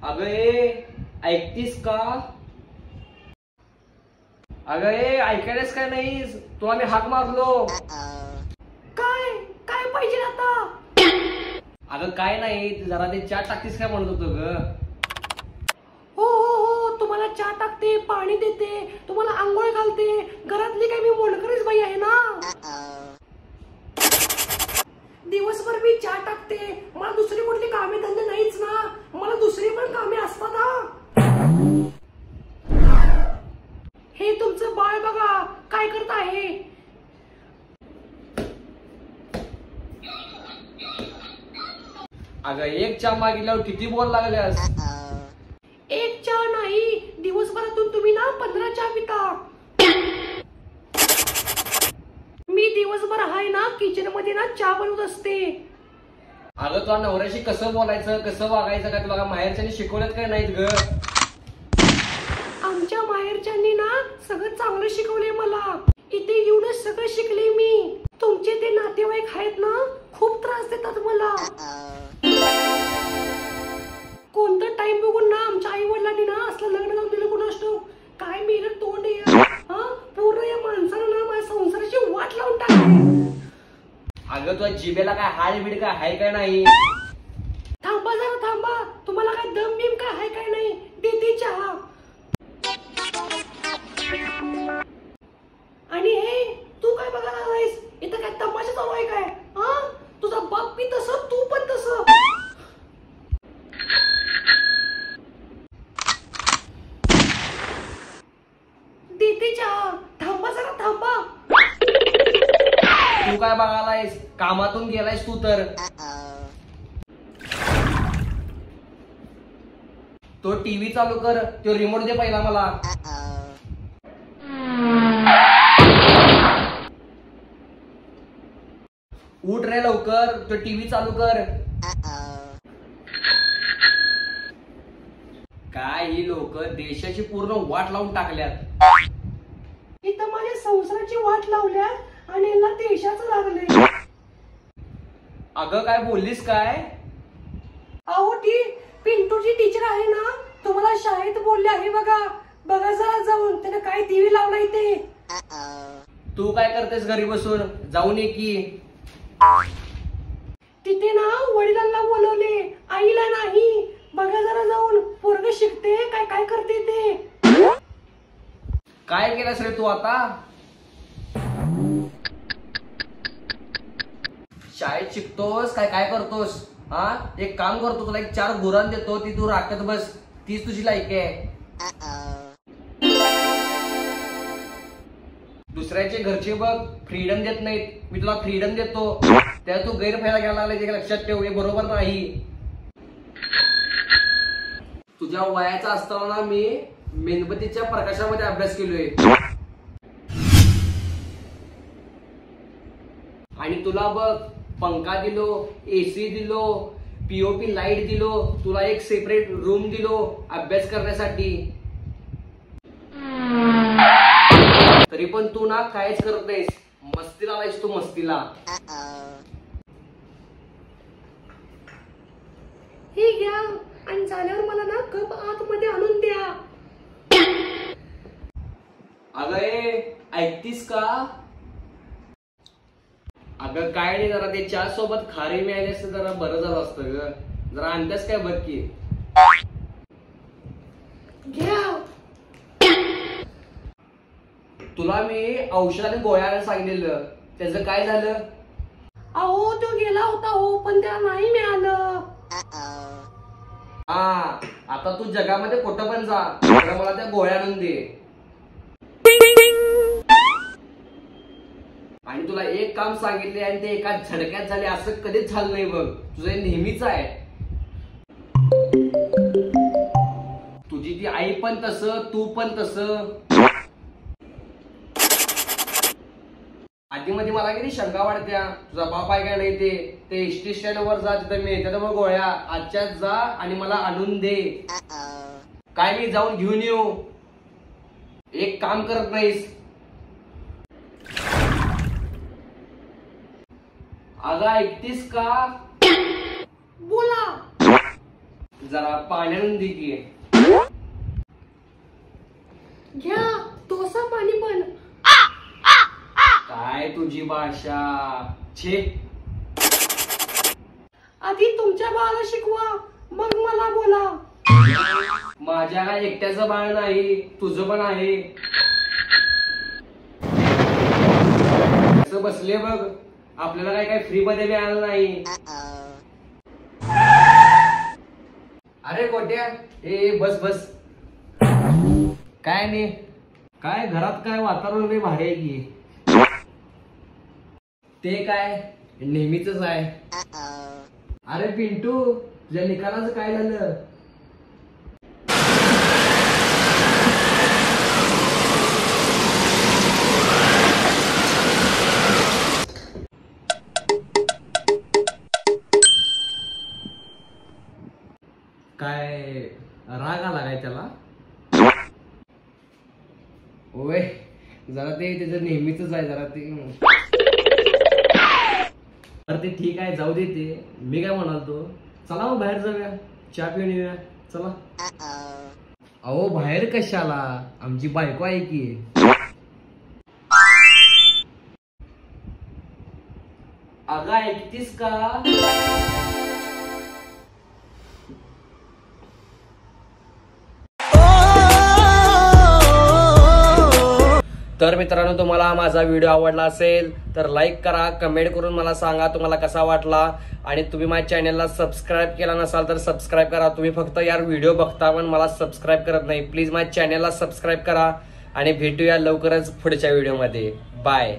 अगं ए ऐकतीस का? अगं ए ऐकायलाच काय नाहीस? तुला मी हाक मारलो. काय काय पाहिजे आता? अगं काय नाही, जरा ते चहा टाकतीस काय म्हणत होतो ग. हो हो हो, तुम्हाला चहा टाकते, पाणी देते, तुम्हाला आंघोळ घालते. घरातली काय मी मोलकरीच बाई आहे ना. दिवसभर मी चहा टाकते, मला दुसरी कुठली कामे धंदे नाहीच ना. मला दुसरी पण कामे असतात ना. हे तुमचं बाळ बघा काय करत आहे. अगं एक चहा मागितल्यावर किती बोल लागल्यास. एक चहा नाही, दिवसभरातून तुम्ही ना 15 चहा पिता. मी दिवसभर आहे ना किचन मध्ये ना चहा बनवत असते. अगं तुला नवऱ्याशी कसं बोलायचं, कसं वागायचं काय तुला माहेरच्यानी शिकवल्यात काय नाहीत ग? आमच्या माहेरच्यांनी ना सगळं चांगलं शिकवले मला. इथे येऊनच सगळं शिकले मी. तुमचे ते नातेवाईक आहेत ना खूप त्रास देतात मला. कोणतं टाइम बघून ना आमच्या आई वडिलांनी ना असलं लग्न लावून दिलं कोण असतो. काय मेलं तोंड हा पूर्ण या माणसानं ना माझ्या संसाराची वाट लावून टाकली. अगं तुझ्या जिभेला काय हाड बीड काय हाय काय नाही? थांबा जरा थांबा, तुम्हाला काय दम बिम काय हाय काय नाही. देते चहा. आणि हे तू काय बघायला आलायस? इथं काय तमाशा चालू आहे काय? हा तुझा बाप बी तसं, तू पण तसं. देते चहा. थांबा जरा थांबा. तू काय बघायलायस? कामातून गेलायस तू तर. तो टीव्ही चालू कर, तो रिमोट दे पहिला मला. उठ रे लवकर, तो टीव्ही चालू कर. काय ही लोक देशाची पूर्ण वाट लावून टाकल्यात. इथं माझ्या संसाराची वाट लावल्यात आणि यांना देशाचं लागले. अगं काय बोललीस काय? अहो ती पिंटूची टीचर आहे ना, तुम्हाला शाळेत बोलले आहे बघा. बघा जरा जाऊन, त्याने काय टीव्ही लावला इथे. तू काय करतेस घरी बसून? जाऊन ये की. तिथे ना वडिलांना बोलवले, आईला नाही. बघा जरा जाऊन, पोरग शिकते काय काय करते ते. काय केलंस रे तू आता? शाळेत शिकतोस काय काय करतोस? हा एक काम करतो, तुला एक 4 गुरान देतो, ती तू राखत बस. तीच तुझी लायकी आहे. दुसऱ्याचे घरचे बघ फ्रीडम देत नाहीत, मी तुला फ्रीडम देतो. त्या तू गैरफायदा घ्यायला लागला, हे लक्षात ठेव. हे बरोबर नाही. तुझ्या वयाचा असताना मी मेणबत्तीच्या प्रकाशामध्ये अभ्यास केलोय. आणि तुला बघ पंखा दिलो, एसी दिलो, पीओपी लाईट दिलो, तुला एक सेपरेट रूम दिलो अभ्यास करण्यासाठी. तरी पण तू ना काहीच करत नाहीस. मस्तीला आलायस तू, मस्तीला. हे घ्या आणि झाल्यावर मला ना कप आतमध्ये आणून द्या. अगं ए ऐकतीस का? अगं काय नाही, जरा ते चहा सोबत खारी मिळाली असतं जरा बरं झालं असतं ग. जरा आणतेस काय बघ की. घ्या. तुला मी औषध आणि गोळ्या सांगितलेलं, त्याचं काय झालं? अहो तो गेला होता हो, पण त्याला नाही मिळालं. हा आता तू जगामध्ये कुठं पण जा, मला त्या गोळ्या आणून दे. आणि तुला एक काम सांगितले आणि ते एका झडक्यात झाले, असं कधीच झालं नाही बघ. तुझं नेहमीच आहे. तुझी ती आई पण तसं, तू पण तसं. आधी मध्ये मला किती शंका वाटत्या, तुझा बाप आहे काय नाही ते एसटी स्टँड वर जा, तिथं मिळतात मग गोळ्या. आजच्याच जा आणि मला आणून दे. काय मी जाऊन घेऊन येऊ? एक काम करत नाहीस. अगं ऐकतीस का? बोला. जरा पाण्यानं दे की. घ्या डोसा पाणी पण. काय तुझी भाषा छे. आधी तुमच्या बाळाला शिकवा मग मला बोला. माझ्या काय एकट्याचं बाळ नाही, तुझं पण आहे. बसले बघ, आपल्याला काय फ्री मध्ये मिळालं नाही. अरे कोट्या, ए बस बस. काय नाही, काय घरात काय वातावरण लय भारी आहे की. ते काय नेहमीच आहे. अरे पिंटू, तुझ्या निकालाचं काय झालं? काय राग आला काय त्याला? ओय जरा ते त्याचं नेहमीच आहे जरा ते. तर ते ठीक आहे, जाऊ दे ते. मी काय म्हणालतो, चला मग बाहेर जाऊया, चहा पिऊन येऊया. चला. अहो बाहेर कशाला, आमची बायको आहे की. अगं ऐकतीस का? तर मित्रांनो, तुम्हाला माझा व्हिडिओ आवडला असेल तर लाईक करा, कमेंट करून मला सांगा तुम्हाला कसा वाटला. आणि तुम्ही माझ्या चॅनलला सबस्क्राईब केला नसाल तर सबस्क्राईब करा. तुम्ही फक्त यार व्हिडिओ बघता पण मला सबस्क्राईब करत नाही. प्लीज माझ्या चॅनलला सबस्क्राईब करा आणि भेटूया लवकरच पुढच्या व्हिडिओमध्ये. बाय.